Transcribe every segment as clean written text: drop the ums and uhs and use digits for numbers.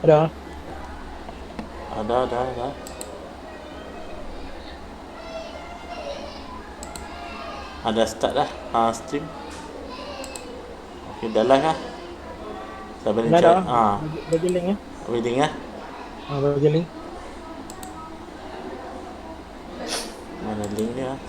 Ada. Ada. Ada start dah stream. Okay, dah live lah. Sabar ni Dah chat. dah. Bagi link ya. Waiting lah. Bagi link. Mana link dia?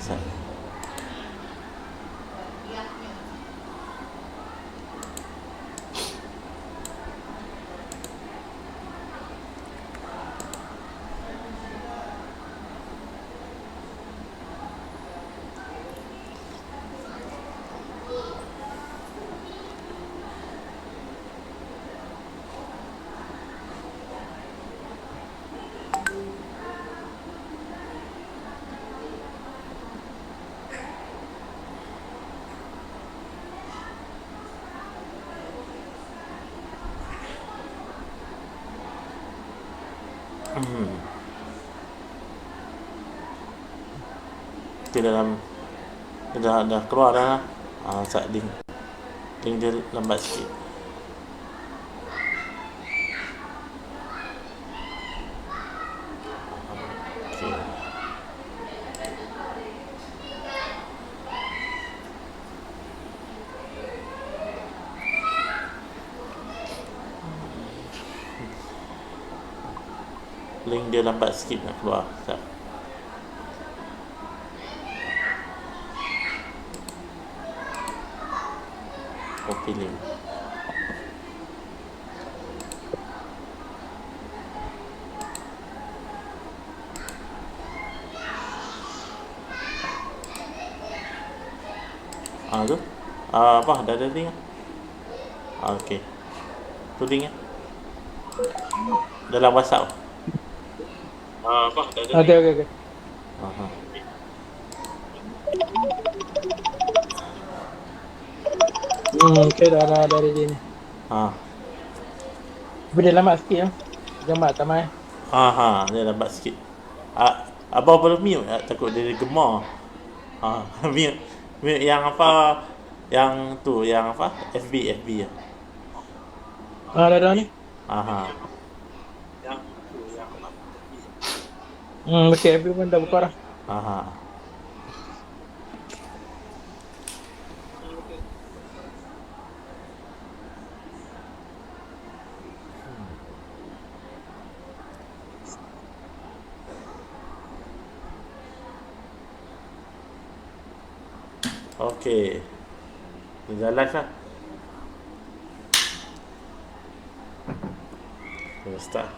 Dia dah keluar dah. Saat link dia lambat sikit. Okay. Link dia lambat sikit nak keluar. Sekejap. Copy link. Tu apa dah ada link. Okey, tu link dalam WhatsApp. Apa dah ada link. Okay. Okay, dah dari sini. Tapi dia lambat sikit ya. Lambat tak mai. Dia lambat sikit. Abang perlu mute takut dia gemar. Mute yang apa, yang tu, yang apa, FB ya. Dah ni. Yang tu, yang apa, Okay, FB pun dah buka dah. Okey. Dah live lah. Kita start.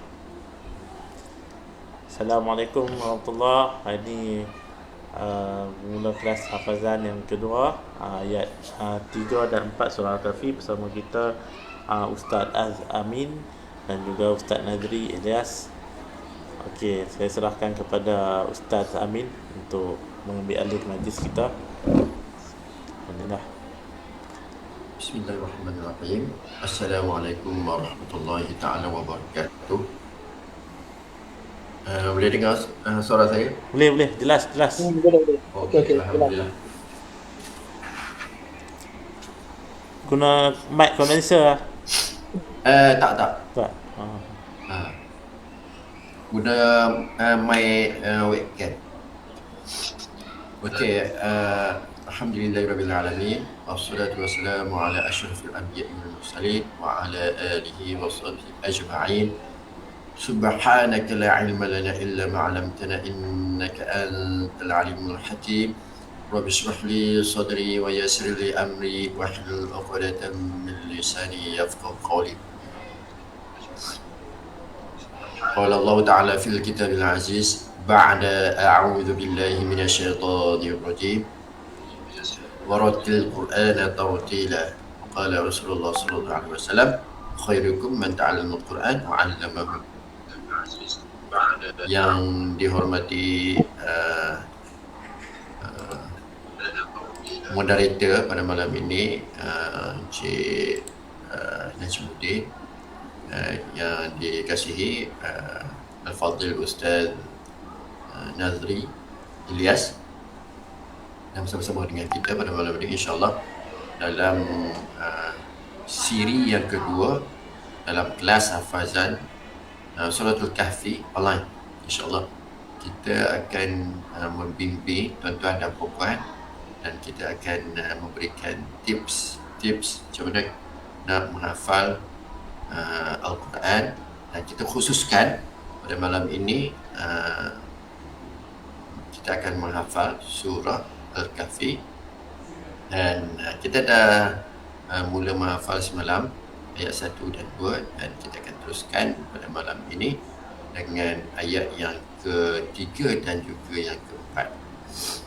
Assalamualaikum warahmatullahi. Hari ni mula kelas hafazan yang kedua, ayat 3 dan 4 surah Al-Kahfi bersama kita Ustaz Amin dan juga Ustaz Nadri Ilyas. Okey, saya serahkan kepada Ustaz Amin untuk mengambil alih majlis kita. Alhamdulillah. Bismillahirrahmanirrahim. Assalamualaikum warahmatullahi ta'ala wabarakatuh. Boleh dengar suara saya? Boleh. Jelas. Boleh. Okey. Alhamdulillah. Guna mic condenser lah. Tak. Guna mic webcam. Okey. Alhamdulillahirabbil alamin. Wassalatu wassalamu ala asyrafil anbiya'i wal mursalin wa ala alihi wa sahbihi ajma'in. Subhanaka la ilma lana illa ma 'allamtana innaka antal alimul hakim. Rabbi shrah li sadri wa yassir li amri wahlul 'uqdatam min lisani yafqahu qawli. Qala Allah Ta'ala fil kitabil aziz ba'da a'udzu billahi minasy syaithanir rajim. Warattil Qur'ana tartila. Qala Rasulullah sallallahu alaihi wasallam khairukum man ta'allama al-Qur'an wa 'allamahu. Yang dihormati moderator pada malam ini, Encik Najmuddin, yang dikasihi Al-Fadhil Ustaz Nazri Ilyas, dan bersama-sama dengan kita pada malam ini insyaAllah dalam siri yang kedua dalam kelas hafazan Suratul Kahfi online, insyaAllah. Kita akan membimbing tuan-tuan dan puan-puan, dan kita akan memberikan tips macam mana nak menghafal Al-Quran. Dan kita khususkan pada malam ini kita akan menghafal surah Al-Kahfi. Dan kita dah mula menghafal semalam ayat 1 dan 2, dan kita akan teruskan pada malam ini dengan ayat yang ketiga dan juga yang keempat.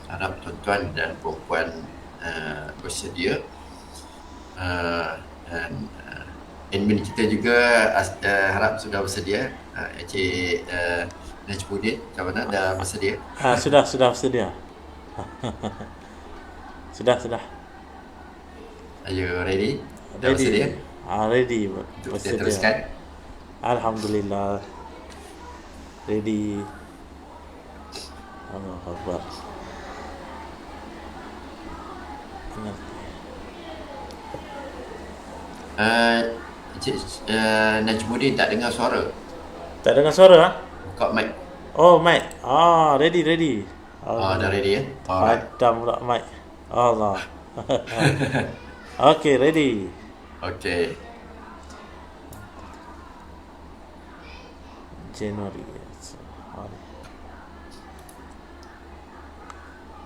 Harap tuan-tuan dan puan-puan bersedia, dan admin kita juga harap sudah bersedia. Encik Najmuddin, macam mana, dah bersedia? Sudah bersedia. Sudah. Are you ready? Dah bersedia? Ready. Untuk kita teruskan. Alhamdulillah. Ready. Allah Akbar. Encik Najmuddin tak dengar suara. Tak dengar suara? Buka mic. Oh, mic. Ready. Dah ready ya? Alright. Padam pula mic. Allah. Okay, ready. Okay. January.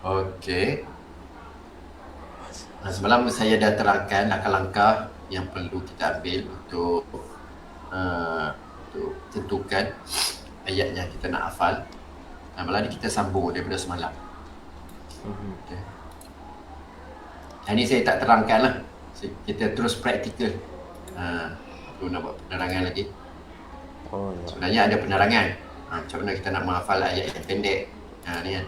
Okey. Semalam saya dah terangkan langkah-langkah yang perlu kita ambil untuk tentukan ayat yang kita nak hafal. Malam ni kita sambung daripada semalam. Okay. Yang ni saya tak terangkan lah. Kita terus praktikal. Perlu nak buat penerangan lagi. Ya. Sebenarnya ada penerangan. Macam mana kita nak menghafal ayat yang pendek. Ni kan.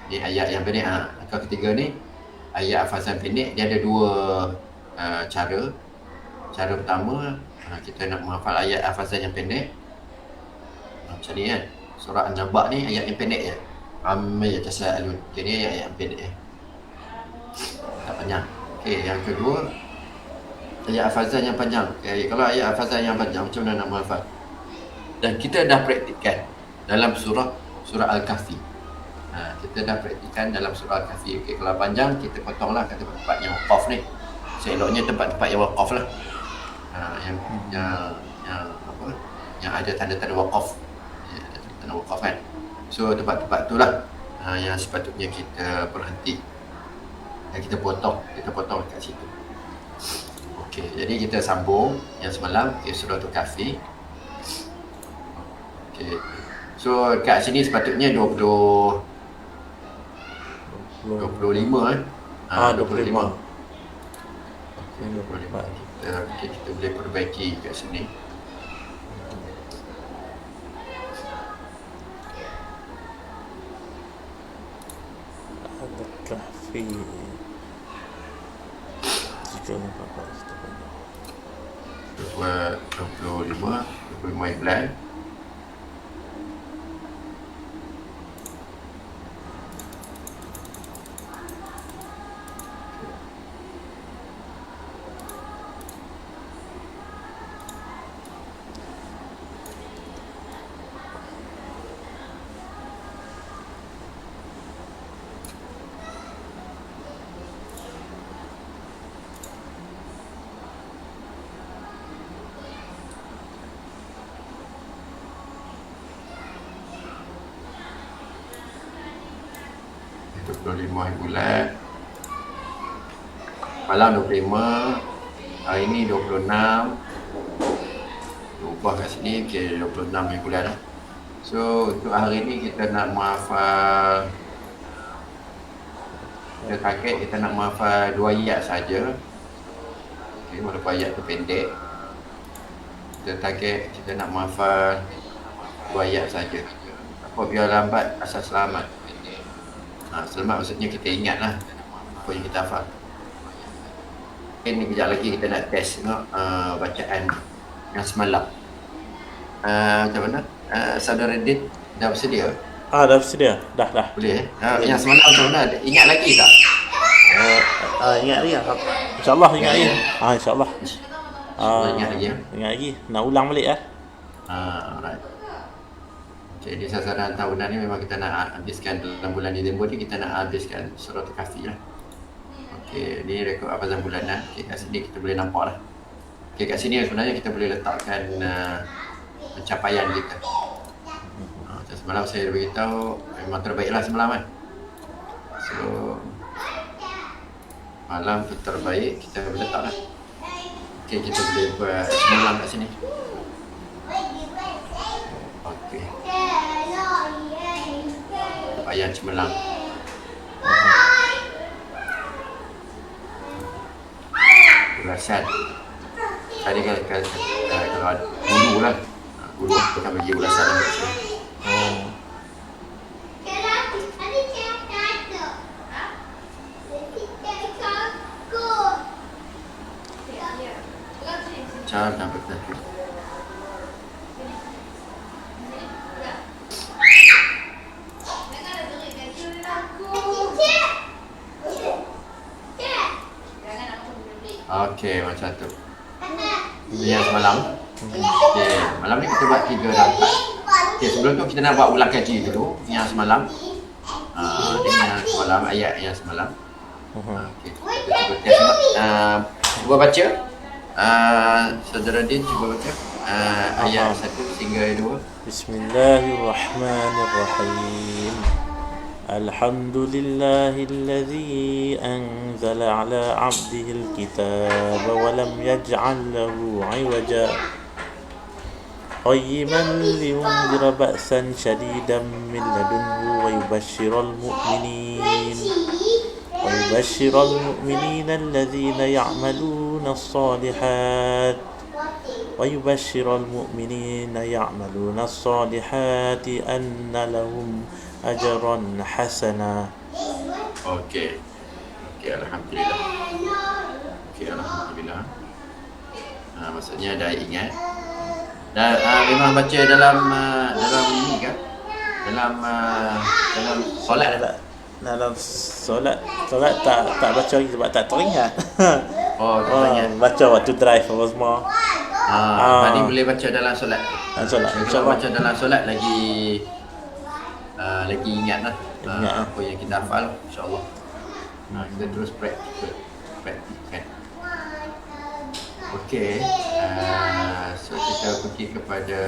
Ni ayat yang pendek. Langkah ketiga ni, ayat hafazan pendek, dia ada dua cara. Cara pertama, kita nak menghafal ayat hafazan yang pendek. Macam ni kan. Surah An-Naba ni ayat yang pendek je. Amma yatasaalun. Okay, ni ayat yang pendek je. Tak panjang. Okay, yang kedua, ayat hafazan yang panjang. Okay, kalau ayat hafazan yang panjang, macam mana nak menghafal? Dan kita dah praktikkan dalam surah Al-Kahfi. Kita dah praktikkan dalam surah Al-Kahfi. Okay, kalau panjang, kita potonglah kat tempat-tempat yang waqaf ni. Seeloknya tempat-tempat yang waqaf lah. Yang ada tanda-tanda waqaf. Ada tanda waqaf kan. So tempat-tempat tu lah yang sepatutnya kita berhenti. Dan kita potong kat situ. Okey, jadi kita sambung yang semalam ke surah Al-Kahfi. Okey. So kat sini sepatutnya 25 eh. 25. Okey, 25. Kita boleh perbaiki kat sini. Al-Kahfi. Buat 25 yang bulan. Bulan. Malam 25, hari ni 26. Ubah kat sini, okay, 26 hari bulan. So untuk hari ni kita nak menghafal, kita target kita nak menghafal 2 ayat saja. Okay, walaupun ayat tu pendek, kita target kita nak menghafal 2 ayat saja. Apa biar lambat asal selamat. Selamat maksudnya kita ingat lah apa yang kita hafal. Ini kejap lagi kita nak test tengok bacaan yang semalam. Macam mana? Saudara Din dah bersedia? Dah bersedia. Dah. Boleh yang semalam macam mana? Ingat lagi tak? Ingat lagi. InsyaAllah ingat lagi. InsyaAllah. Semua ingat lagi ya? Ingat lagi. Nak ulang balik lah. Alright. Jadi sasaran tahunan ni memang kita nak habiskan dalam bulan Disember ni, kita nak habiskan surah Al-Kahfi lah. Okey, ni rekod hafazan bulanan. Okey, kat sini kita boleh nampak lah. Okey, kat sini sebenarnya kita boleh letakkan pencapaian kita. Macam semalam saya beritahu, memang terbaiklah semalam kan. So, malam tu terbaik, kita boleh letak lah. Okey, kita boleh buat semalam kat sini. Okey. Ayat cemerlang. Ulasan. Tadi kan kalau guru lah. Guru akan bagi ulasan kat sini. Cara dan bertahun. Okey, macam tu. Ini yang semalam. Okey, malam ni kita buat 3 dan 4. Okey, sebelum tu kita nak buat ulang kaji dulu. Yang semalam. Ini yang semalam, ayat yang semalam. Okey, kita cuba test. Cuba baca. Saudara Din, cuba baca. Ayat 1 hingga 2. Bismillahirrahmanirrahim. الحمد لله الذي أنزل على عبده الكتاب ولم يجعل له عوجا قيما لينذر بأسا شديدا من لدنه ويبشر المؤمنين الذين يعملون الصالحات أن لهم أجرا حسنا. Okey. Okey, alhamdulillah. Okey, alhamdulillah. Maksudnya dah ingat. Dan memang baca dalam ini kan? Dalam solat tak? Dalam solat tak baca lagi sebab tak teringat. Baca waktu drive apa semua. Tadi boleh baca dalam solat. Kalau baca dalam solat lagi ingat lah apa yang kita hafal, insyaAllah. Kita terus praktikkan. Okey, so kita pergi kepada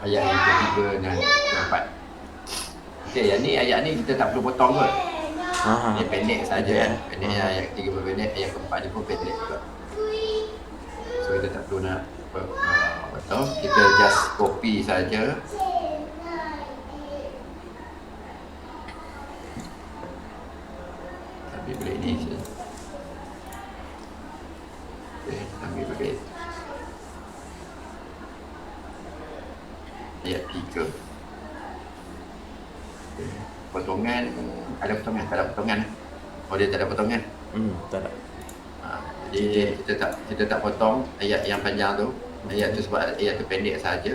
ayat yang ketiga dan keempat. Okey, yang ni ayat ni kita tak perlu potong kot. Dia pendek saja kan. Pendeknya ayat ketiga pendek, ayat keempat ni pun pendek juga. So kita tak perlu nak potong, kita just copy saja. Tapi boleh ni je. Okey, ambil pakai ayat 3. Okay. Potongan, ada potongan, tak ada potongan. Oh, dia tak ada potongan. Tak ada. Jadi kita tak potong ayat yang panjang tu. Ayat tu sebab ayat tu pendek saja.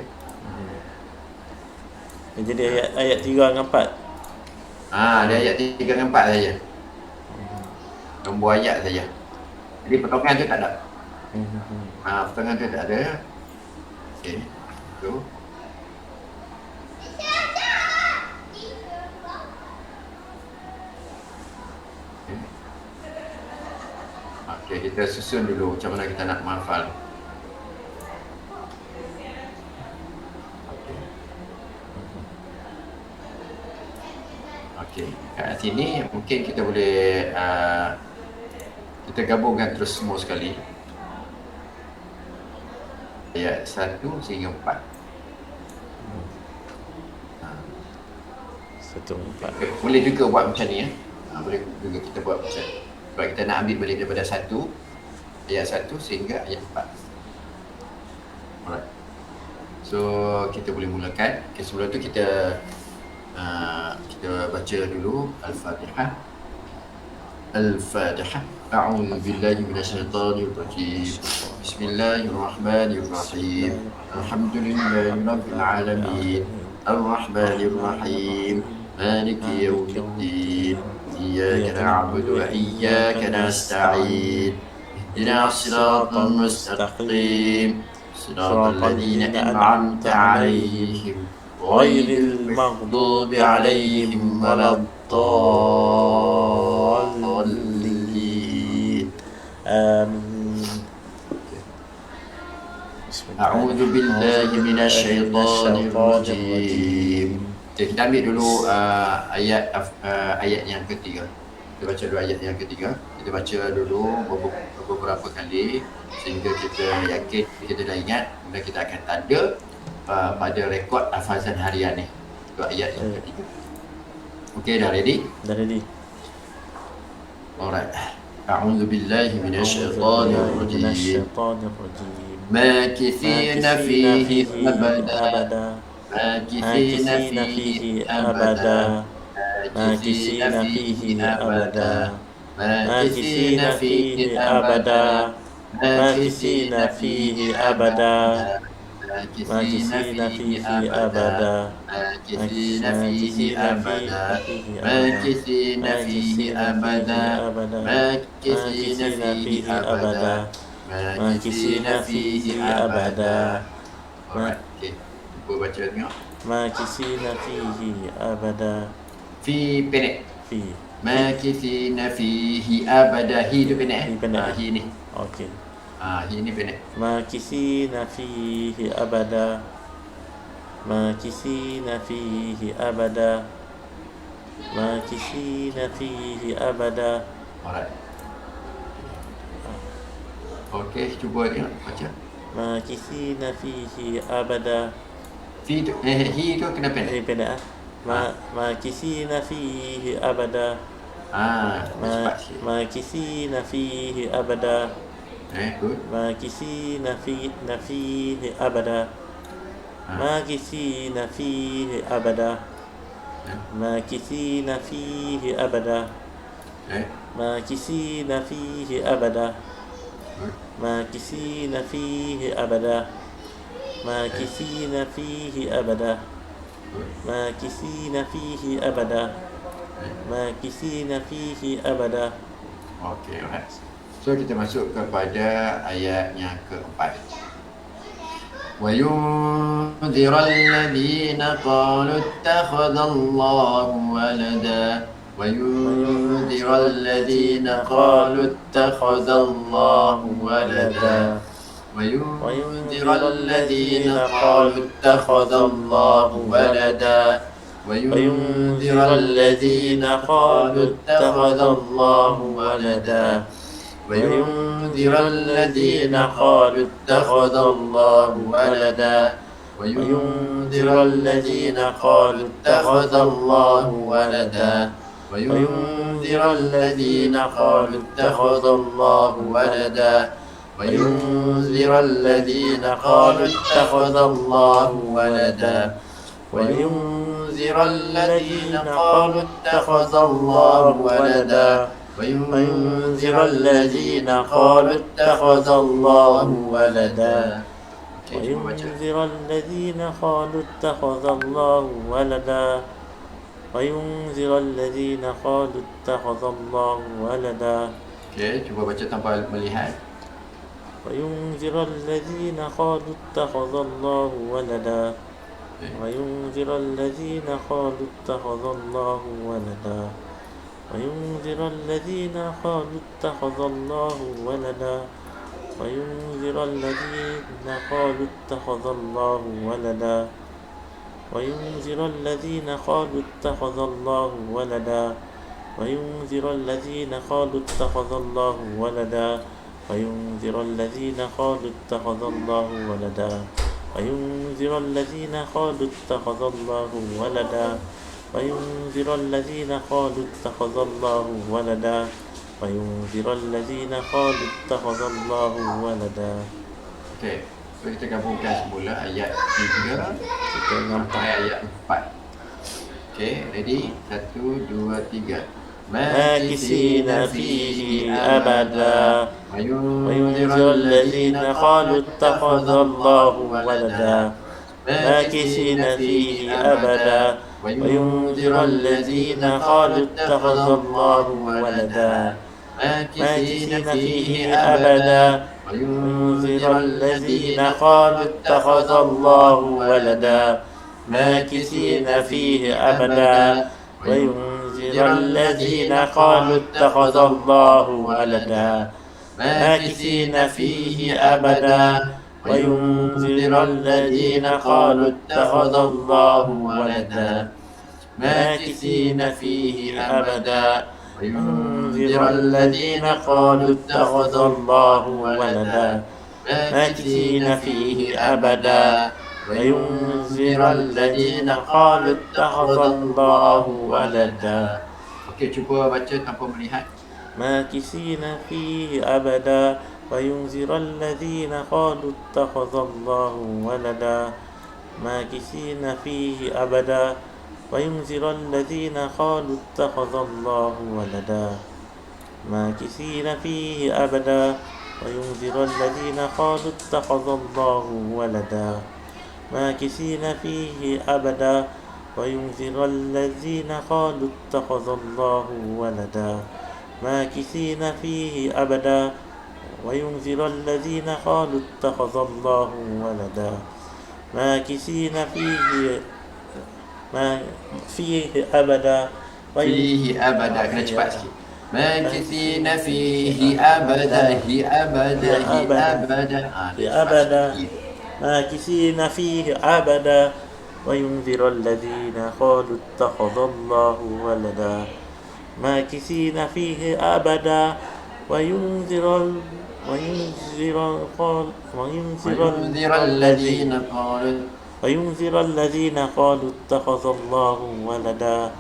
Jadi ayat 3 dengan 4. Dia ayat 3 dengan 4 saja. Nombor ayat saja. Jadi potongan tu tak ada. Potongan tu tak ada. Okey. Tu. Okey, kita susun dulu macam mana kita nak menghafal. Okey, kat sini mungkin kita boleh kita gabungkan terus semua sekali. Ayat 1 sehingga 4. 1, 4. Boleh juga buat macam ni ya. Boleh juga kita buat macam ni. Sebab kita nak ambil balik daripada 1 ayat 1 sehingga ayat 4. Alright. So kita boleh mulakan. Okay, sebelum tu kita baca dulu Al-Fatihah. Al-Fatihah. A'udzu billahi minasyaitonir rajim. Bismillahirrahmanirrahim. Alhamdulillahirabbil alamin. Ar-Rahmanir Rahim. Maliki yaumiddin. إياك نعبد وإياك نستعين اهدنا الصراط المستقيم صراط الذين أنعمت عليهم غير المغضوب عليهم ولا الضالين آمين. بسم الله. أعوذ بالله من الشيطان الرجيم. Kita ambil dulu ayat yang ketiga. Kita baca dulu ayat yang ketiga. Kita baca dulu beberapa kali sehingga kita yakin, kita dah ingat, kemudian kita akan tanda pada rekod hafazan harian ni. Itu ayat yang ketiga. Okey, dah ready? Dah ready. Alright. أعوذ بالله من الشيطان الرجيم ماكثين فيه أبدا ماكثين فيه أبدا ماكثين فيه أبدا ماكثين فيه أبدا ماكثين فيه أبدا ماكثين فيه أبدا ماكثين فيه أبدا ماكثين فيه أبدا ماكثين فيه أبدا ماكثين فيه أبدا. Alright, okay. Cuba baca tengok. Makisina fihi abada. Fi pendek. Fi. Makithina fihi abada. Hi tu pendek. Hi pendek. Hi ni. Okey. Hi ni pendek. Makisina fihi abada. Makisina fihi abada. Makisina fihi abada. Alright. Okey, cuba tengok baca. Makisina fihi abada. Fi tu hi tu kena pendek. Hi pendek ah. Makisina fihi abada. Cepat sikit. Makisina fihi abada. Good. Makisina fihi abada. Makisina fihi abada. Makisina fihi abada. Makisina fihi abada. Makisina fihi abada. Makisina fihi abada. Makisina fihi abada. Makisina fihi abada. Okey, alright. So kita masuk kepada ayat yang keempat. وَيُنذِرَ الَّذِينَ قَالُوا اتَّخَذَ اللَّهُ وَلَدًا وَيُنذِرَ الَّذِينَ قَالُوا اتَّخَذَ اللَّهُ وَلَدًا وَيُنذِرَ الَّذِينَ قَالُوا اتَّخَذَ اللَّهُ وَلَدًا وَيُنذِرَ الَّذِينَ قَالُوا اتَّخَذَ اللَّهُ وَلَدًا وينذر الذين قالوا اتخذ الله ولدا وينذر الذين قالوا اتخذ الله ولدا وينذر الذين قالوا اتخذ الله ولدا وينذر الذين قالوا اتخذ الله ولدا وينذر الذين قالوا اتخذ الله ولدا وينذر الذين قالوا اتخذ الله ولدا وينذر الذين قالوا اتخذ الله ولدا وينذر الذين قالوا اتخذ الله ولدا. Okey, cuba baca tanpa melihat. وينذر الذين قالوا اتخذ الله ولدا وينذر الذين قالوا اتخذ الله ولدا وينذر الذين قالوا اتخذ الله ولدا وينذر الذين قالوا اتخذ الله ولدا وينذر الذين قالوا اتخذ الله ولدا وينذر الذين قالوا اتخذ الله ولدا وينذر الذين قالوا اتخذ الله ولدا وينذر الذين قالوا اتخذ الله ولدا وينذر الذين قالوا اتخذ الله ولدا وينذر الذين قالوا اتخذ الله ولدا. Okey, so kita gabungkan semula ayat 3 sampai ayat 4. Okey, ready? 1, 2, 3. ماكثين فيه أبدا وينذر الذين قالوا اتخذ الله ولدا ماكثين فيه أبدا وينذر الذين قالوا اتخذ الله ولدا ماكثين فيه أبدا وينذر الذين قالوا اتخذ الله ولدا ماكثين فيه أبدا وينذر الذين قالوا اتخذ الله ولدا ماكثين فيه أبدا وينذر الذين قالوا اتخذ الله ولدا ماكثين فيه أبدا وينذر الذين قالوا اتخذ الله ولدا ماكثين فيه أبدا وينذر الذين قالوا اتخذ الله ولدا. Okey, cuba baca tanpa melihat. ماكثين فيه أبدا وينذر الذين قالوا اتخذ الله ولدا ماكثين فيه أبدا وينذر الذين قالوا اتخذ الله ولدا ماكثين فيه أبدا وينذر الذين قالوا اتخذ الله ولدا ماكثين فيه أبدا وينذر الذين قالوا اتخذ الله ولدا ماكثين فيه أبدا وينذر الذين قالوا اتخذ الله ولدا ماكثين فيه أبدا فيه أبدا, kena cepat sikit. ماكثين فيه أبدا هي أبدا هي أبدا أبدا ماكثين فيه أبدا وينذر الذين قالوا اتخذ الله ولدا ماكثين فيه أبدا وينذر الذين قالوا اتخذ الله ولدا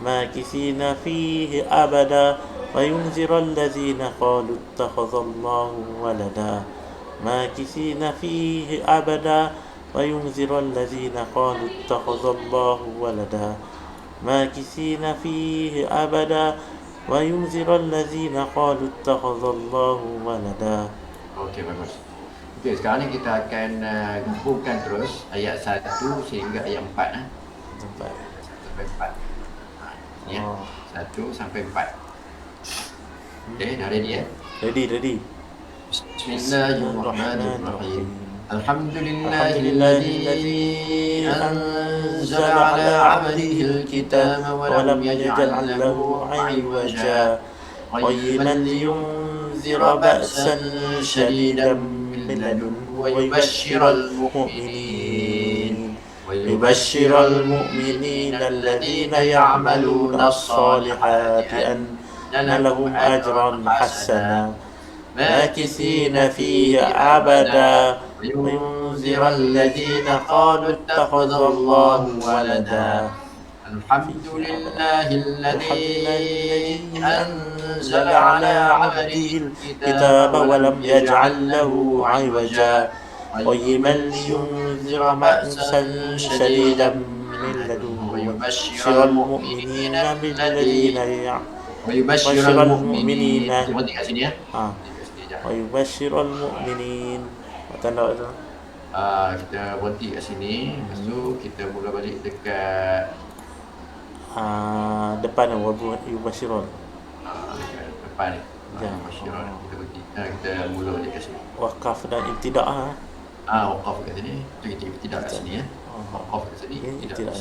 ماكثين فيه أبدا وينذر الذين قالوا اتخذ الله ولدا ماكثين فيه أبدا وينذر الذين قالوا اتخذ الله ولدا ماكثين فيه أبدا وينذر الذين قالوا اتخذ الله ولدا. Okey, bagus. Okey, sekarang ni kita akan gabungkan terus ayat 1 sehingga ayat 4 Sampai 4. Ya. 1 sampai 4. Okey, dah ready ya? Ready. Bismillahirrahmanirrahim. Alhamdulillahilladzi anzala ala 'abdihi al-kitaba wa lam yaj'al lahu 'iwaja qayyiman liyunzira ba'san shadidan min ladunhu wa yubashshiral mu'minin alladhina ya'maluna as-salihati anna lahum ajran hasana ماكثين فيه أبدا وينذر الذين قالوا اتخذ الله ولدا الحمد لله الذي أنزل على عبده الكتاب ولم يجعل له عوجا قيما لينذر بأسا شديدا من لدنه ويبشر المؤمنين ويبشر المؤمنين tanda tu. Kita berhenti kat sini. Lepas tu kita mula balik dekat depan wabu yubashirun. Dekat depan ni. Yubashirun. Kita berhenti. Kita mula balik kat sini. Waqaf dan ibtidah. Waqaf kat sini. Kita ibtidah kat sini ya. Waqaf kat sini. Ibtidah.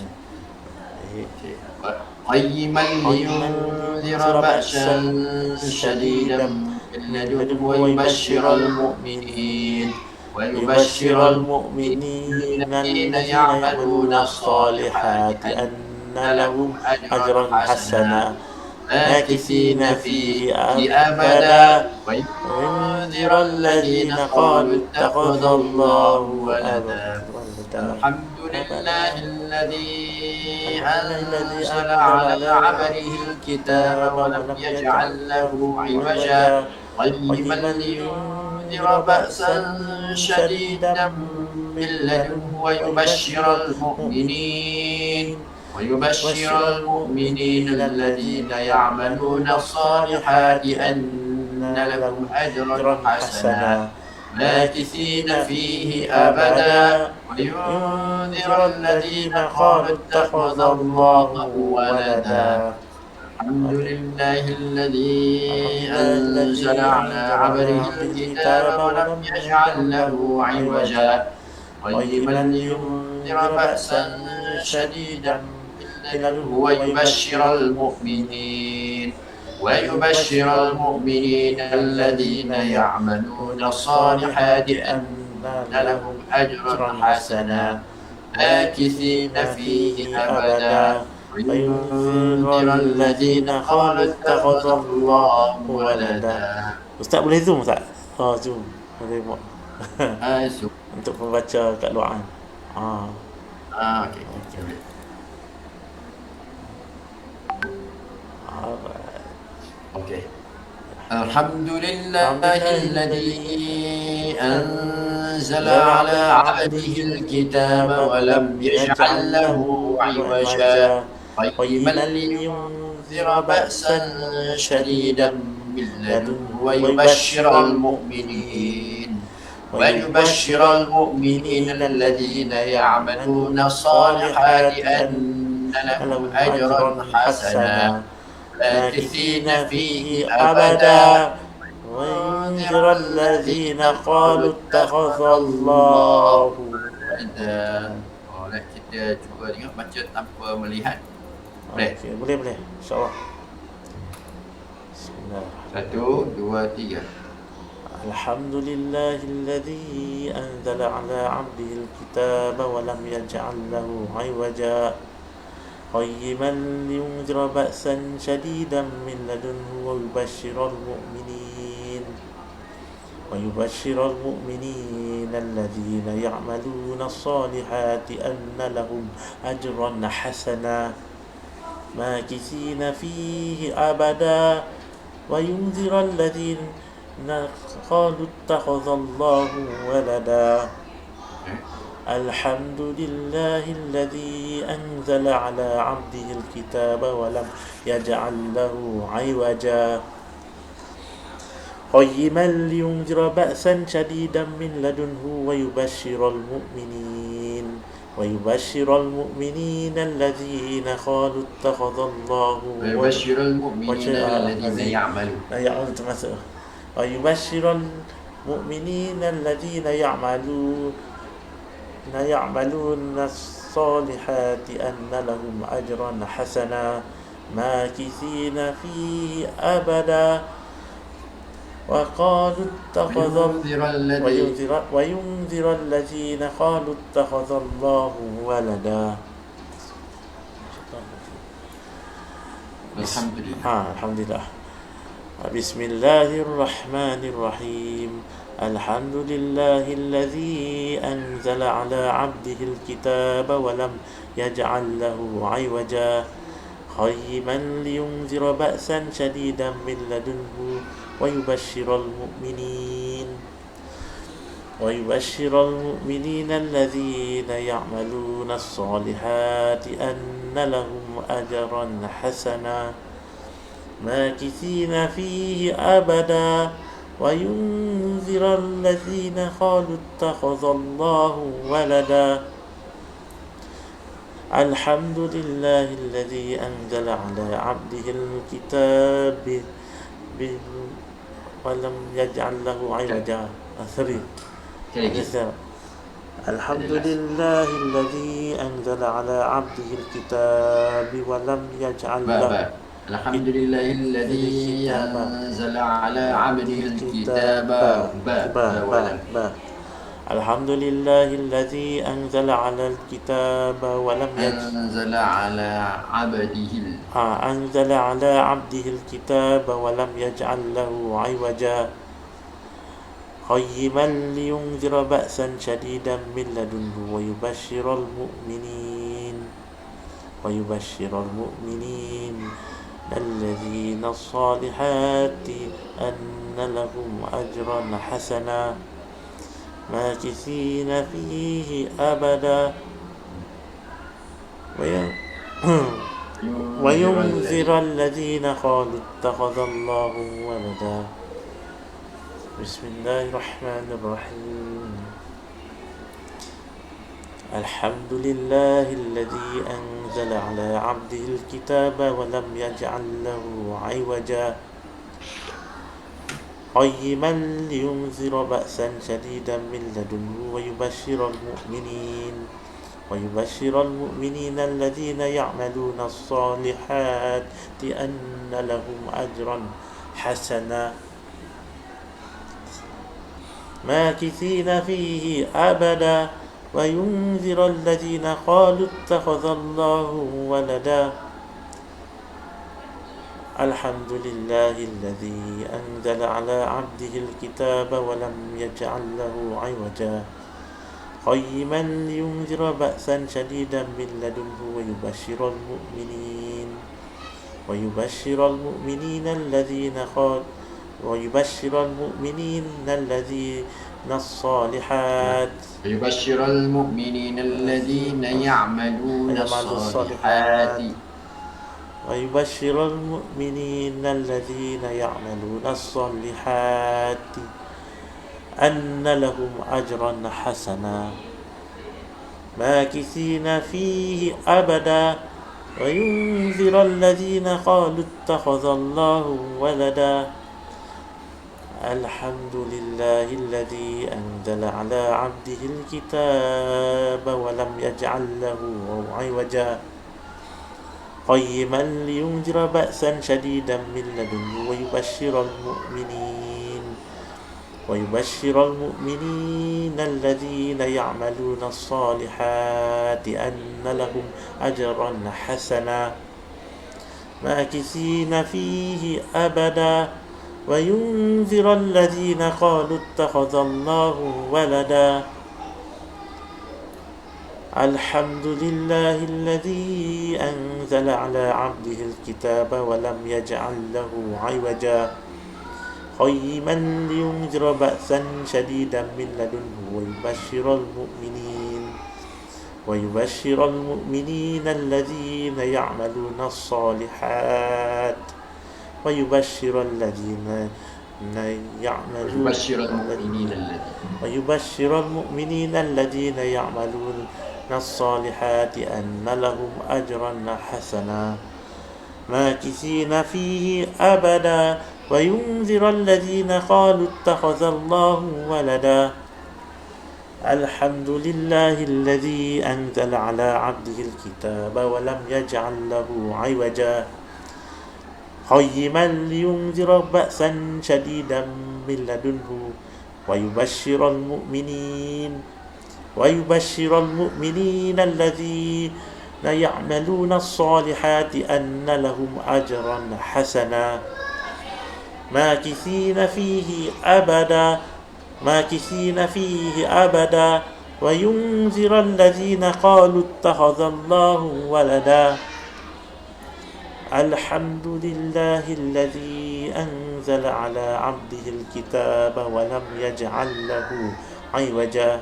قيما لينذر بأسا شديدا من لدنه ويبشر المؤمنين الذين يعملون الصالحات أن لهم أجرا حسنا ماكثين فيه أبدا وينذر الذين قالوا اتخذ الله ولدا الحمد لله الذي أنزل على عبده الكتاب ولم يجعل له عوجا قيما لينذر بأسا شديدا من لدنه ويبشر المؤمنين الذين يعملون الصالحات أن لهم أجرا حسنا ماكثين فيه أبدا وينذر الذين قالوا اتخذ الله ولدا. الحمد لله الذي أنزل على عبده الكتاب ولم يجعل له عوجا قيما لينذر بأسا شديدا من لدنه ويبشر المؤمنين الذين يعملون الصالحات أن لهم أجرا حسنا ماكثين فيه أبدا وينذر الذين قالوا اتخذ الله ولدا. Ustaz boleh zoom tak? Zoom. Boleh buat. Masuk. Untuk pembaca kat luar. Okey. Okey. Alhamdulillahilladzi anzala ala 'abdihi al-kitaba wa lam yaj'al lahu 'iwaja qayyiman liyunzira ba'san shadidan min ladunhu wa yubashshiral mu'minin alladhina ya'maluna as-salihati anna lahum ajran hasana ماكثين فيه أبدا وينذر الذين قالوا اتخذ الله ولدا. Kita cuba tengok baca tanpa melihat. Boleh. InsyaAllah. Bismillah. 1, 2, 3. الحمد لله الذي أنزل على عبده الكتاب ولم يجعل له عوجا قيما لينذر بأسا شديدا من لدنه ويبشر المؤمنين الذين يعملون الصالحات أن لهم أجرا حسنا ماكثين فيه أبدا وينذر الذين قالوا اتخذ الله ولدا. الحمد لله الذي أنزل على عبده الكتاب ولم يجعل له عوجا قيما لينذر بأسا شديدا من لدنه ويبشر المؤمنين الذين قالوا اتخذ الله ويبشر المؤمنين الذين يعملون الصالحات أن لهم أجرا حسنا ماكثين فيه أبدا وينذر الذين قالوا اتخذ الله ولدا. Alhamdulillah. بسم الله الرحمن الرحيم الحمد لله الذي أنزل على عبده الكتاب ولم يجعل له عوجا قيما لينذر بأسا شديدا من لدنه ويبشر المؤمنين الذين يعملون الصالحات أن لهم أجرا حسنا ماكثين فيه أبدا وينذر الذين قالوا اتخذ الله ولدا. الحمد لله الذي أنزل على عبده الكتاب ولم يجعل له عوجا. الحمد لله الذي أنزل على عبده الكتاب ولم يجعل له الحمد لله الذي أنزل على عبده الكتاب الحمد لله الذي أنزل على الكتاب ولم أنزل على عبده الكتاب ولم يجعل له عوجا قيما لينذر بأسا شديدا من لدنه ويبشر المؤمنين الذين الصالحات أن لهم أجرا حسنا ماكثين فيه أبدا وينذر الذين قالوا اتخذ الله ولدا. Bismillahirrahmanirrahim. الحمد لله الذي أنزل على عبده الكتاب ولم يجعل له عوجا قيما لينذر بأسا شديدا من لدنه ويبشر المؤمنين الذين يعملون الصالحات أن لهم أجرا حسنا ماكثين فيه أبدا وينذر الذين قالوا اتخذ الله ولدا الحمد لله الذي أنزل على عبده الكتاب ولم يجعل له عوجا قيما لينذر بأسا شديدا من لدنه ويبشر المؤمنين الصالحات ويبشر المؤمنين الذين يعملون الصالحات ويبشر المؤمنين الذين يعملون الصالحات أن لهم أجرا حسنا ماكثين فيه أبدا وينذر الذين قالوا اتخذ الله ولدا الحمد لله الذي أنزل على عبده الكتاب ولم يجعل له عوجا قيما لينذر بأسا شديدا من لدنه ويبشر المؤمنين الذين يعملون الصالحات أن لهم أجرا حسنا ماكثين فيه أبدا وينذر الذين قالوا اتخذ الله ولدا الحمد لله الذي أنزل على عبده الكتاب ولم يجعل له عوجا قيما لينذر بأسا شديدا من لدنه ويبشر المؤمنين الذين يعملون الصالحات ويبشر المؤمنين الذين يعملون الصالحات أن لهم أجرا حسنا ماكثين فيه أبدا وينذر الذين قالوا اتخذ الله ولدا الحمد لله الذي أنزل على عبده الكتاب ولم يجعل له عوجا قيما لينذر بأسا شديدا من لدنه ويبشر المؤمنين الذين يعملون الصالحات أن لهم أجرا حسنا ماكثين فيه أبدا وينذر الذين قالوا اتخذ الله ولدا الحمد لله الذي أنزل على عبده الكتاب ولم يجعل له عوجا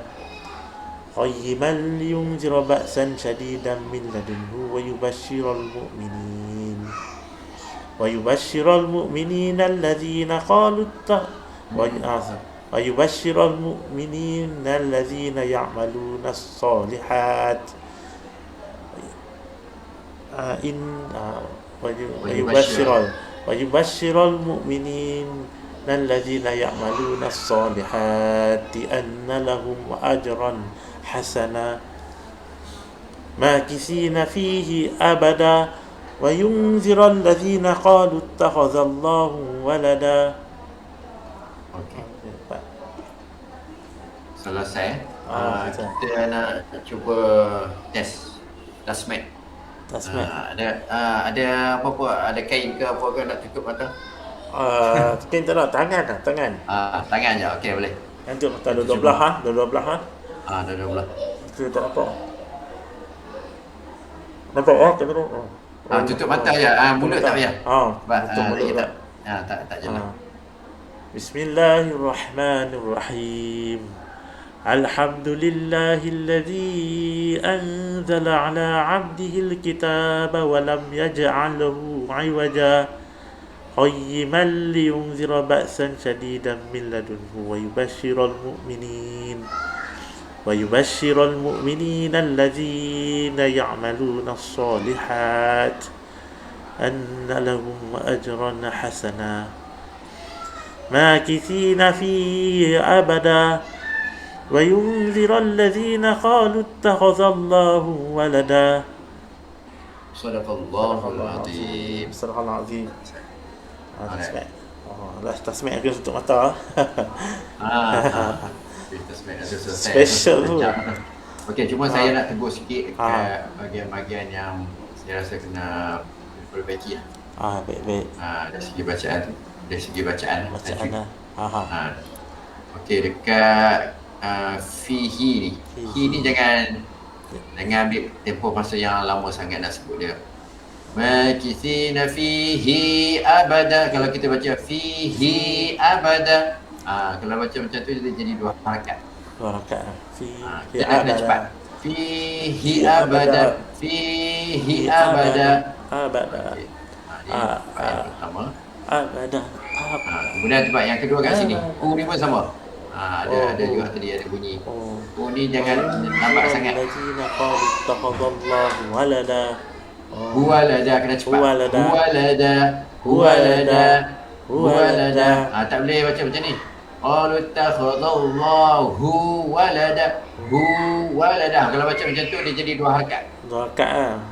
قيما لينذر بأسا شديدا من لدنه ويبشر المؤمنين الذين يعملون الصالحات ويبشر المؤمنين الذين يعملون الصالحات أن لهم أجرا حسنا ماكثين فيه أبدا وينذر الذين قالوا اتخذ الله ولدا. Selesai. Kita nak cuba test tasmat. Ada apa-apa? Ada kain ke apa ke nak tutup mata? Kain tak nak, tangan. Tangan je. Okey, boleh. Nanti mata dua belah dua belah. Dua belah. Kita tak nampak. Nampak tak nampak. Tutup mata je. Mulut tak payah. Tutup mulut tak jelas. Bismillahirrahmanirrahim. الحمد لله الذي أنزل على عبده الكتاب ولم يجعله عوجا قيما لينذر بأسا شديدا من لدنه ويبشر المؤمنين الذين يعملون الصالحات أن لهم أجرا حسنا ماكثين فيه أبدا وينذر الذين قالوا اتخذ الله ولدا Sadaqallahul azim. Sadaqallahul azim. Tasmi' aku tutup mata. Kita sebenarnya ada selesai. Special tu. Okey, cuma saya nak tegur sikit dekat bahagian-bahagian yang saya rasa kena perbaiki. Baik. Dari segi bacaan tu. Dari segi bacaan. Bacaan. Okey, dekat fihi ni. Fihi ni jangan ambil tempoh masa yang lama sangat nak sebut dia. Makithina fihi abada. Kalau kita baca fihi abada, kalau baca macam tu dia jadi 2 harakat. 2 rakaat. Kita kena cepat. Fihi abada. Fihi abada. Abada. Ini yang pertama. Abada. Kemudian tempat yang kedua kat sini. U ni pun sama. Ada juga tadi ada bunyi. U ni jangan lambat sangat. Allazina qalu ittakhadallahu walada. Huwalada kena cepat. Huwalada. Tak boleh baca macam ni. Qalu ittakhadallahu walada. Huwalada. Kalau baca macam tu dia jadi 2 harakat. 2 rakaat.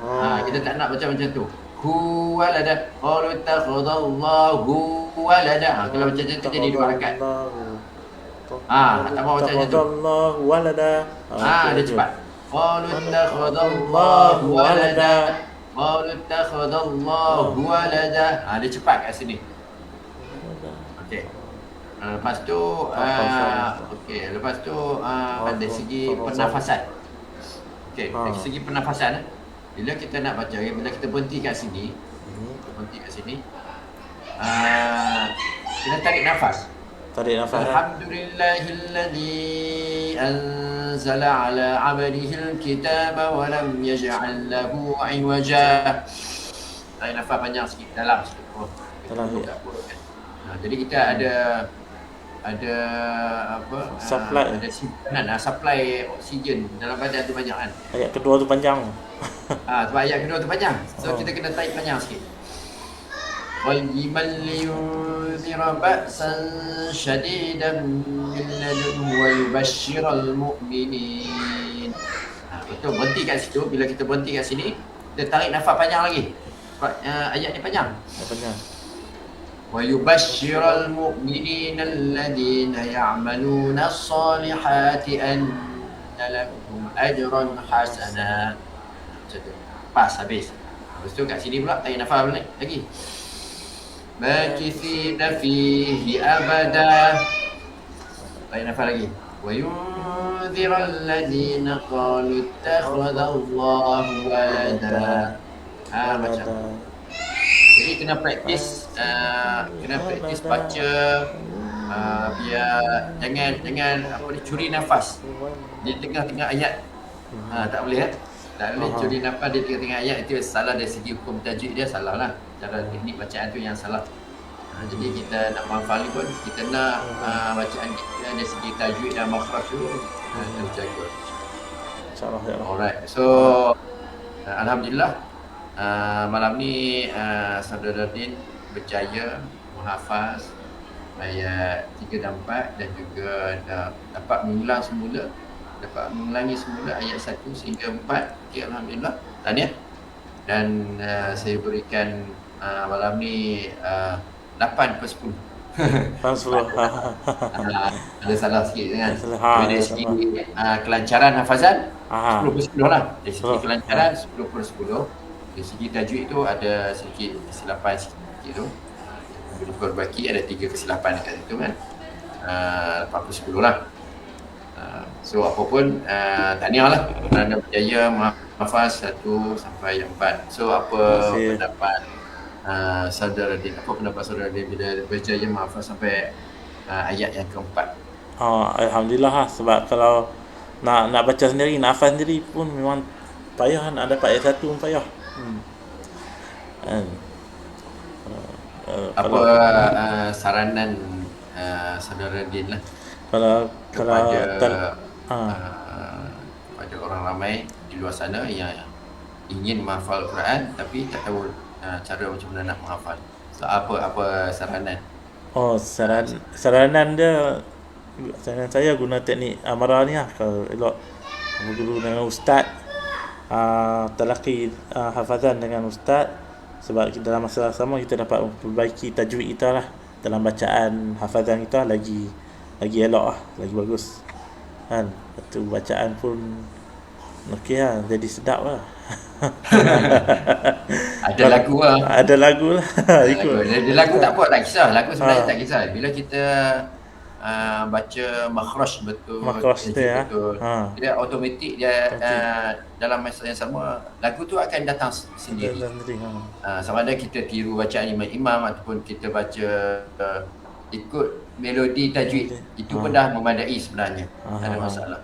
Kita tak nak baca macam tu. Huwalada. Qalu ittakhadallahu walada. Kalau baca macam tu jadi 2 harakat. Tak mau baca macam tu. Ittakhadallahu walada. Dia cepat. Qalu ittakhadallahu walada. Qalu ittakhadallahu walada. Dia cepat kat sini. Okey. Lepas tu dari segi pernafasan. Dari segi pernafasan, bila kita nak baca, bila kita berhenti kat sini, kita tarik nafas. Alhamdulillahilladzi anzala ala 'abdihil kitaba wa lam yaj'al lahu 'iwaja. Tarik nafas panjang sikit, dalam sikit. Jadi kita ada supply. Ada simpanan, supply oksigen dalam badan tu banyak kan. Ayat kedua tu panjang. Sebab ayat kedua tu panjang. So kita kena tarik panjang sikit. Qayyiman liyunzira ba'san shadidan min ladunhu wa yubashshiral mu'minin. Betul, berhenti kat situ. Bila kita berhenti kat sini, kita tarik nafas panjang lagi. Sebab ayat ni panjang. وَيُبَشِّرَ الْمُؤْمِنِينَ الَّذِينَ يَعْمَلُونَ الصَّالِحَاتِ أَنَّ لَهُمْ أَجْرًا حَسَنًا. Pas, habis. Lepas tu kat sini pula tarik nafas balik lagi. مَاكِثِينَ فِيهِ أَبَدًا. Tarik nafas lagi. وَيُنذِرَ الَّذِينَ قَالُوا اتَّخَذَ اللَّهُ وَلَدًا. Macam jadi kena praktis baca, biar jangan curi nafas di tengah-tengah ayat. Tak boleh tak boleh curi nafas di tengah-tengah ayat. Itu salah dari segi hukum tajwid dia, salah lah. Cara teknik bacaan tu yang salah. Jadi kita nak menghafal pun kita nak bacaan kita dari segi tajwid dan makhraj tu terjaga. InsyaAllah. Alright, so alhamdulillah malam ni Saudara Din berjaya menghafaz ayat 3 dan 4 dan juga dapat mengulangi semula ayat 1 sehingga 4. Okay, alhamdulillah. Tahniah. Dan saya berikan malam ni 8/10. 10. Ada salah sikit kan. Dari segi kelancaran hafazan 10/10 lah. Dari segi kelancaran 10/10. Dari segi tajwid tu ada sedikit kesilapan sikit tu. Boleh diperbaiki, ada 3 kesilapan dekat situ kan. 8/10 lah. So apapun tahniah lah kerana berjaya menghafaz 1 sampai 4. So apa pendapat Saudara Din? Apa pendapat Saudara Din bila berjaya menghafaz sampai ayat yang keempat? Alhamdulillah lah. Sebab kalau nak baca sendiri, nak hafaz sendiri pun memang payah. Nak dapat ayat 1 pun payah. Apa saranan saudara Din lah kalau kepada ah, kepada orang ramai di luar sana yang ingin menghafal Quran tapi tak tahu cara macam mana nak menghafal. So apa saranan? saranan dia, saranan saya guna teknik amarah ni lah. Kalau elok berguru dengan ustaz, talaqi hafazan dengan ustaz, sebab dalam masa sama kita dapat memperbaiki tajwid kita lah, dalam bacaan hafazan kita lagi elok lah, lagi bagus kan. Lepas tu bacaan pun okey lah, jadi sedap lah. Ada lagu lah. Ada lagu lah. Ikut. Lagu tak apa, tak kisah. Lagu sebenarnya tak kisah. Bila kita baca makhraj betul, Makhraj dia, betul, dia automatik dia dalam masa yang sama lagu tu akan datang sendiri. Sama ada kita tiru bacaan imam ataupun kita baca ikut melodi tajwid, itu pun dah memadai sebenarnya. Tak ada masalah.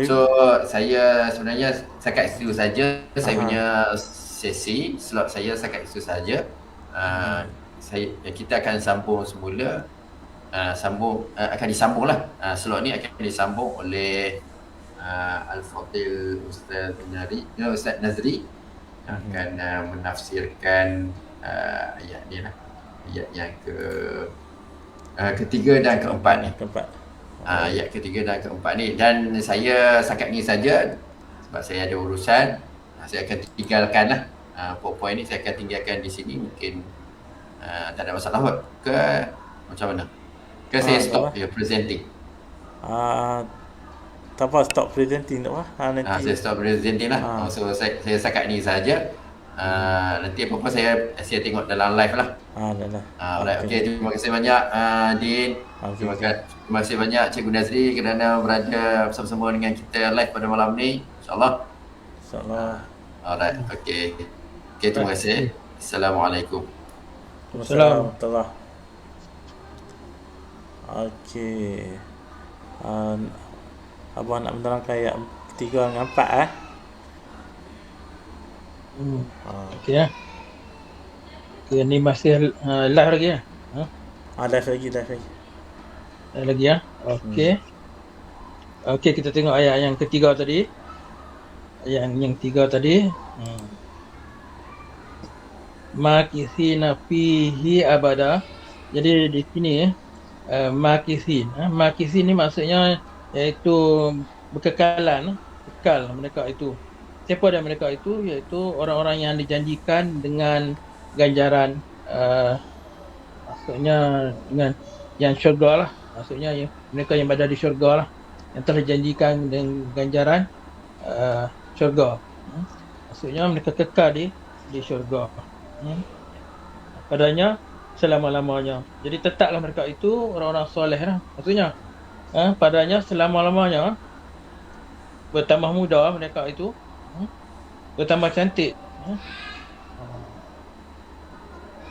So saya sebenarnya setakat itu saja saya punya sesi slot saya setakat itu saja. Kita akan sambung semula, akan disambung lah. Slot ni akan disambung oleh Al-Fadil Ustaz Nazri akan menafsirkan ayat ni lah, ayat yang ketiga dan keempat ni. Ayat ketiga dan keempat ni, dan saya setakat ni saja sebab saya ada urusan. Saya akan tinggalkan lah poin-poin ni, saya akan tinggalkan di sini. Mungkin tak ada masalah kot ke macam mana? Ke saya stop dia presenting? Tak apa, stop presenting tak apa. Nanti saya stop presenting lah. So saya setakat ni saja. Nanti apa-apa saya tengok dalam live lah. Alright, okay. Terima kasih banyak Din. Terima kasih banyak Cikgu Nazri kerana berada bersama-sama dengan kita live pada malam ni. InsyaAllah. Alright, okay. Terima kasih. Assalamualaikum. Assalamualaikum. Okey. Abang nak menerangkan ayat 3 dengan 4 Okey ya. Okay, ni masih live lagi ya? Live lagi. Live lagi ya? Okey. Okey, kita tengok ayat yang ketiga tadi. Ayat yang tiga tadi. Makithina fihi abada. Jadi di sini makithin. Makithin ni maksudnya iaitu berkekalan, kekal mereka itu. Siapa dia mereka itu? Iaitu orang-orang yang dijanjikan dengan ganjaran, maksudnya dengan yang syurga lah. Maksudnya mereka yang berada di syurga lah, yang telah dijanjikan dengan ganjaran syurga. Maksudnya mereka kekal di syurga. Padanya selama-lamanya. Jadi tetaplah mereka itu orang-orang soleh lah. Maksudnya padanya selama-lamanya. Bertambah muda mereka itu, bertambah cantik,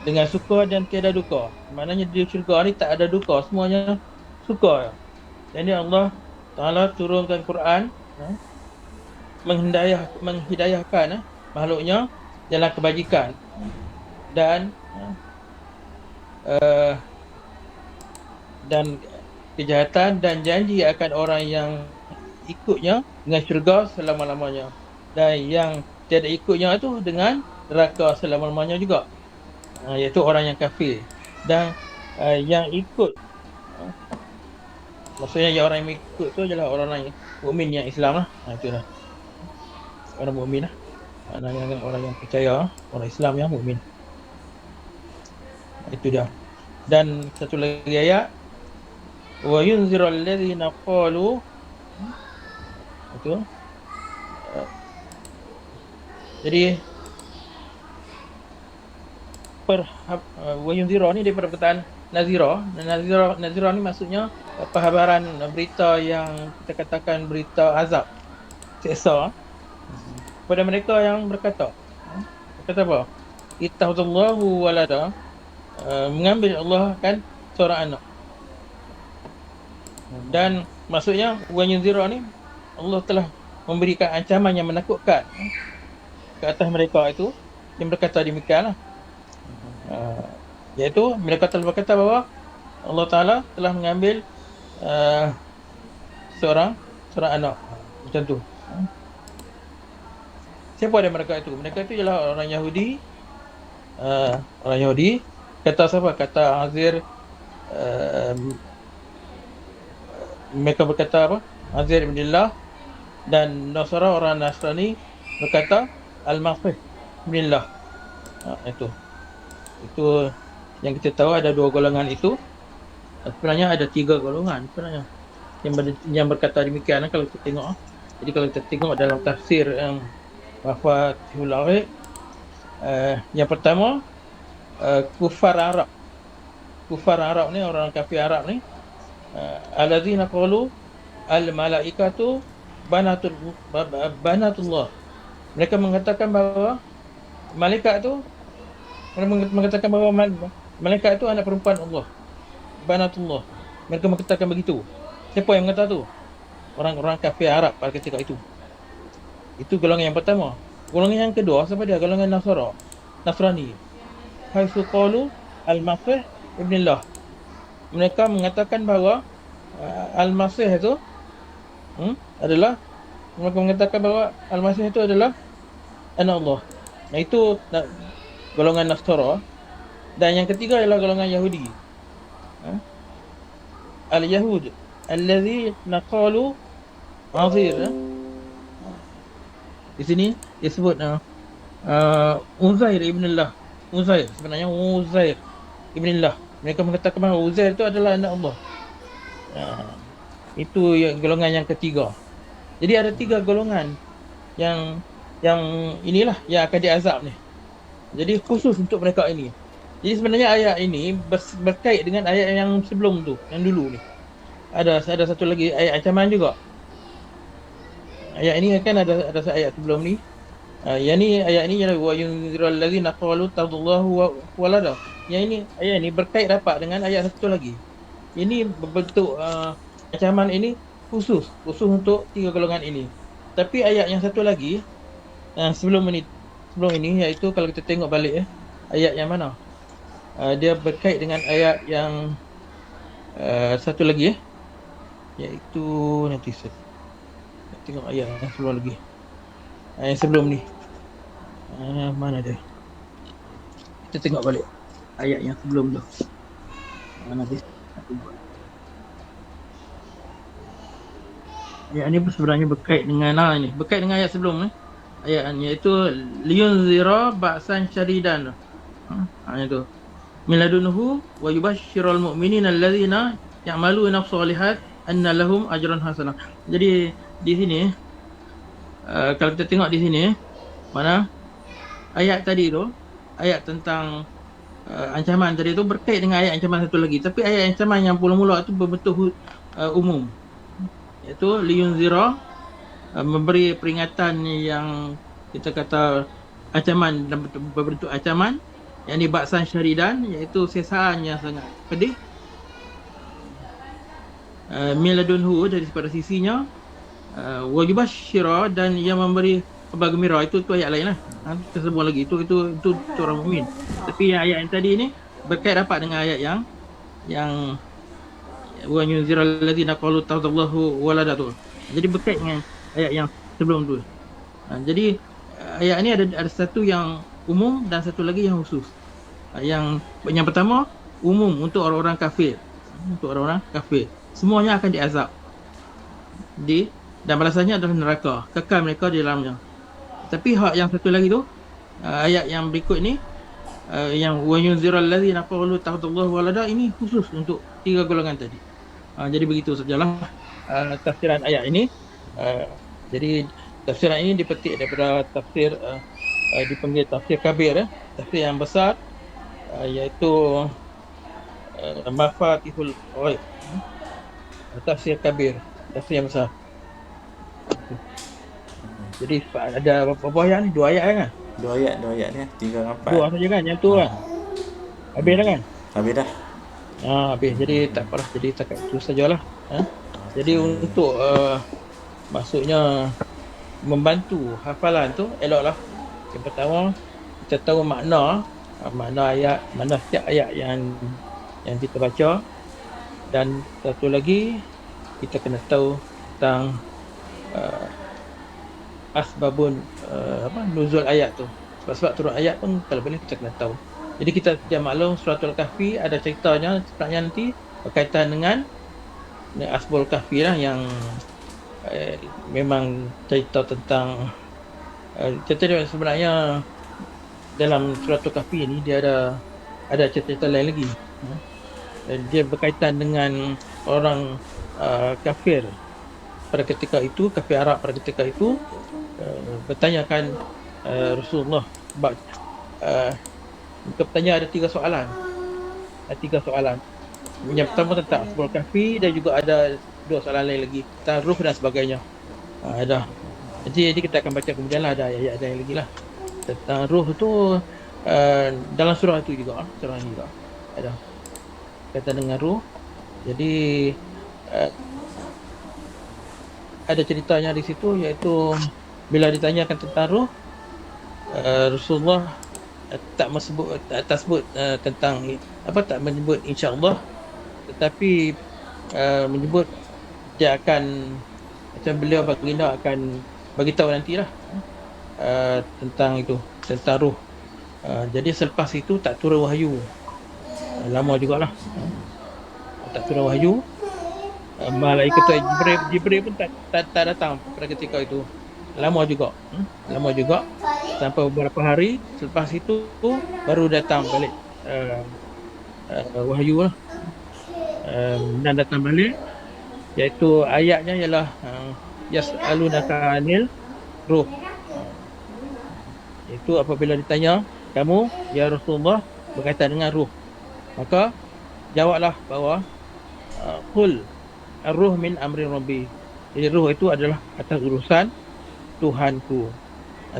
dengan suka dan tiada duka. Maknanya di syurga ni tak ada duka, semuanya suka. Jadi Allah Ta'ala turunkan Quran menghidayahkan makhluknya dalam kebajikan dan kejahatan, dan janji akan orang yang ikutnya dengan syurga selama-lamanya, dan yang tiada ikutnya itu dengan neraka selama-lamanya juga, iaitu orang yang kafir. Dan yang ikut, maksudnya yang orang yang ikut tu adalah orang-orang yang mukmin, yang Islam lah. Itulah orang mukmin lah, maknanya orang yang percaya, orang Islam yang mukmin. Itu dia. Dan satu lagi ayat, wa yunzirul ladzina qalu, itu. Jadi wa yunzira ni daripada perkataan nazira. Nazira ni maksudnya penghabaran berita yang kita katakan berita azab, siksa pada mereka yang berkata apa? Ittakhadallahu walada, mengambil Allah kan seorang anak. Dan maksudnya wa yunzira ni Allah telah memberikan ancaman yang menakutkan ke atas mereka itu yang berkata demikianlah. Iaitu mereka telah berkata bahawa Allah Ta'ala telah mengambil seorang anak. Macam tu. Siapa dia mereka itu? Mereka itu ialah orang Yahudi. Orang Yahudi. Kata siapa? Kata Azir. Mereka berkata apa? Azir ibn Allah. Dan Nasara, orang Nasrani, berkata Al-Masih ibn Allah. Itu yang kita tahu, ada 2 golongan itu. Sebenarnya ada 3 golongan sebenarnya yang berkata demikian kalau kita tengok. Jadi kalau kita tengok dalam tafsir yang Mafatihul Ghaib, yang pertama kufar Arab ni, orang kafir Arab ni, allazina qalu al-malaikatu banatullah. Mereka mengatakan bahawa malaikat tu, mengatakan bahawa malaikat itu anak perempuan Allah, banatullah. Mereka mengatakan begitu. Siapa yang mengatakan tu? Orang-orang kafir Arab pada ketika itu. Itu golongan yang pertama. Golongan yang kedua, siapa dia? Golongan Nasrani. Haitsu qalu al-Masih ibn Allah. Mereka mengatakan bahawa al-Masih itu adalah, mereka mengatakan bahawa al-Masih itu adalah anak Allah. Nah, itu golongan Nasara. Dan yang ketiga ialah golongan Yahudi. Al-Yahud allazi naqalu Azir. Di sini disebut Uzair ibn Allah. Uzair, sebenarnya Uzair ibn Allah. Mereka mengatakan bahawa Uzair itu adalah anak Allah. Itu golongan yang ketiga. Jadi ada 3 golongan yang inilah yang akan diazab ni. Jadi khusus untuk mereka ini. Jadi sebenarnya ayat ini berkait dengan ayat yang sebelum tu, yang dulu ni. Ada satu lagi ayat ancaman juga. Ayat ini kan ada ayat sebelum ni. Yang ni, ayat ini ialah wa yunzirul ladzina qalu tadallahu walada. Yang ini, ayat ini berkait rapat dengan ayat satu lagi. Ini berbentuk ancaman ini khusus untuk 3 golongan ini. Tapi ayat yang satu lagi sebelum ini, iaitu kalau kita tengok balik ayat yang mana? Dia berkait dengan ayat yang satu lagi iaitu nanti saya tengok ayat yang sebelum lagi. Yang sebelum ni. Mana dia? Kita tengok balik ayat yang sebelum tu. Mana dia? Ayat ni sebenarnya berkait dengan berkait dengan ayat sebelum ni. Ayat ni iaitu liyunzira ba'san syadidan. Itu. Miladunhu wa yubashshirul mu'minina allazina ya'maluna as-solihat anna lahum ajran hasanah. Jadi di sini kalau kita tengok di sini, mana ayat tadi tu, ayat tentang ancaman tadi tu berkait dengan ayat ancaman satu lagi. Tapi ayat ancaman yang mula-mula tu berbentuk umum, iaitu liyunzira, memberi peringatan yang kita kata ancaman dan berbentuk ancaman, yang ni ba'san syadidan, iaitu siksaan yang sangat pedih. Miladunhu, daripada sisinya, wa yubashshira, dan yang memberi kabar gembira. Itu ayat lain lah. Kita sebut lagi itu orang mukmin. Tapi ayat yang tadi ni berkait rapat dengan ayat yang wa yunzirul ladzina qalu tadallahu walada tu. Jadi berkait dengan ayat yang sebelum tu. Jadi ayat ni ada satu yang umum dan satu lagi yang khusus. Yang pertama umum untuk orang-orang kafir. Untuk orang-orang kafir. Semuanya akan diazab. Dan balasannya adalah neraka. Kekal mereka di dalamnya. Tapi hak yang satu lagi tu, ayat yang berikut ni, yang wa yunzirul ladzina qalu tadallahu walada, ini khusus untuk 3 golongan tadi. Jadi begitu sajalah tafsiran ayat ini. Jadi tafsiran ini dipetik daripada tafsir dipanggil tafsir kabir, tafsir yang besar, iaitu Mafatihul Ghaib, tafsir kabir, tafsir yang besar. Jadi ada berapa ayat ni? 2 ayat kan? 2 ayat ni, 3 dan 4. 2 saja kan, yang tu kan. Habis dah kan? Habis dah. Habis. Jadi tak apalah, jadi takat itu sajalah. Jadi untuk maksudnya membantu hafalan tu, eloklah yang pertama kita tahu makna makna ayat, makna setiap ayat yang kita baca. Dan satu lagi, kita kena tahu tentang uh, asbabun nuzul ayat tu. Sebab turun ayat pun kalau boleh kita kena tahu. Jadi kita sedia maklum Suratul Kahfi ada ceritanya sebenarnya nanti berkaitan dengan Asbabul Kahfi lah, yang memang cerita tentang cerita dia sebenarnya dalam Suratul Kahfi ni dia ada cerita lain lagi. Dan dia berkaitan dengan orang kafir pada ketika itu, kafir Arab pada ketika itu bertanyakan Rasulullah sebab mereka bertanya ada 3 soalan. Yang pertama tentang Asbabul Kahfi dan juga ada 2 soalan lain lagi tentang ruh dan sebagainya. Ada. Jadi kita akan baca kemudian lah, ada ayat yang lagi lah tentang ruh tu dalam surah itu juga, surah ini juga ada kaitan dengan ruh. Jadi ada ceritanya di situ, iaitu bila ditanyakan tentang ruh, Rasulullah tak sebut tentang tak menyebut insya-Allah, tetapi menyebut dia akan, macam beliau baginda akan bagi tahu nantilah tentang itu, tentang ruh. Jadi selepas itu tak turun wahyu, lama jugalah tak turun wahyu. Malaikat Jibril pun tak datang pada ketika itu, lama juga sampai beberapa hari selepas itu baru datang balik wahyu lah, dan datang balik, iaitu ayatnya ialah yas'alunaka 'anil ruh. Itu apabila ditanya kamu ya Rasulullah berkaitan dengan ruh, maka jawablah bahawa qul ar-ruh min amri rabbi. Jadi ruh itu adalah atas urusan Tuhanku.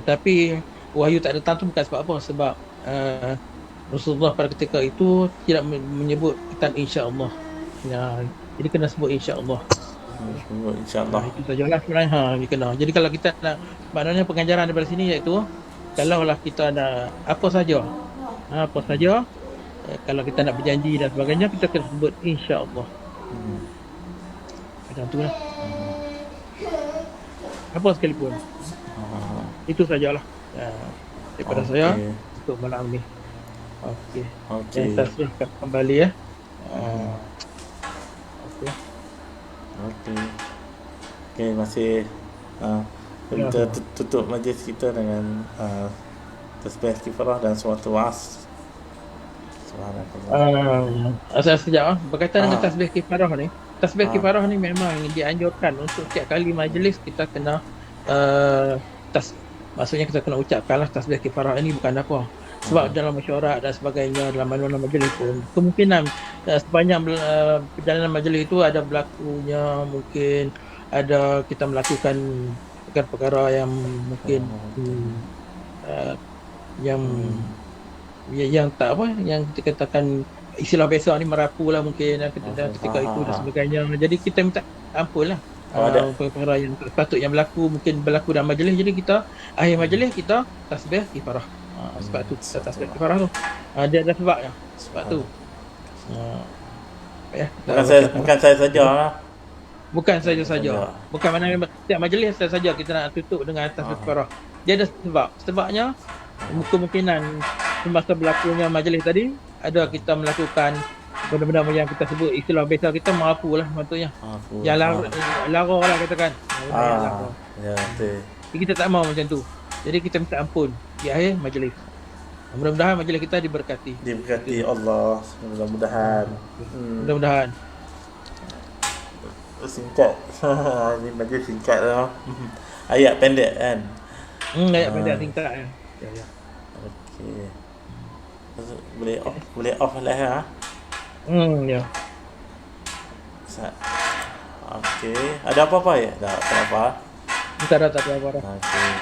Tapi wahyu tak datang tu bukan sebab apa, sebab Rasulullah pada ketika itu tidak menyebut tentang insya-Allah. Jadi kena sebut insya-Allah. InsyaAllah. Itu sajalah sebenarnya dia kena. Jadi kalau kita nak, maknanya pengajaran daripada sini iaitu kalaulah kita nak apa saja kalau kita nak berjanji dan sebagainya, kita kena sebut insya-Allah. Macam tu lah. Apa sekalipun. Itu sajalah daripada saya untuk malam ni. Okey. Kita tasbihkan kembali ya. Okey, masih kita tutup majlis kita dengan tasbih istighfarah dan suratul As. Asal sekejap berkaitan dengan tasbih kifarah ni. Tasbih kifarah ni memang dianjurkan untuk setiap kali majlis kita kena maksudnya kita kena ucapkanlah tasbih kifarah ini, bukan apa. Sebab dalam mesyuarat dan sebagainya, dalam mana-mana majlis pun kemungkinan sepanjang perjalanan majlis itu ada berlakunya, mungkin ada kita melakukan perkara-perkara yang mungkin yang tak yang kita katakan istilah biasa ni merapu lah mungkin ketika itu dan sebagainya. Jadi kita minta ampun lah perkara yang patut yang mungkin berlaku dalam majlis. Jadi kita akhir majlis kita tasbih kifarah. Sebab tu kita tasbih kifarah tu dia ada sebabnya, sebab tu bukan saya saja lah. Bukan saja. Bukan maknanya setiap majlis saja kita nak tutup dengan tasbih kifarah. Dia ada sebabnya. Kemungkinan semasa berlakunya majlis tadi ada kita melakukan benda-benda yang kita sebut istilah biasa kita merapu lah maksudnya. Yang lara lah katakan. Ya, betul. Jadi kita tak mahu macam tu. Jadi kita minta ampun di akhir majlis. Mudah-mudahan majlis kita diberkati. Diberkati Allah, mudah-mudahan. Mudah-mudahan. Singkat. Ini majlis singkat lah. Ayat pendek kan. Ayat pendek singkat ya. Ya. Okey. Boleh off lah ya. Ya. Okey. Ada apa-apa ya? Tak apa. Tak ada apa-apa. Okey.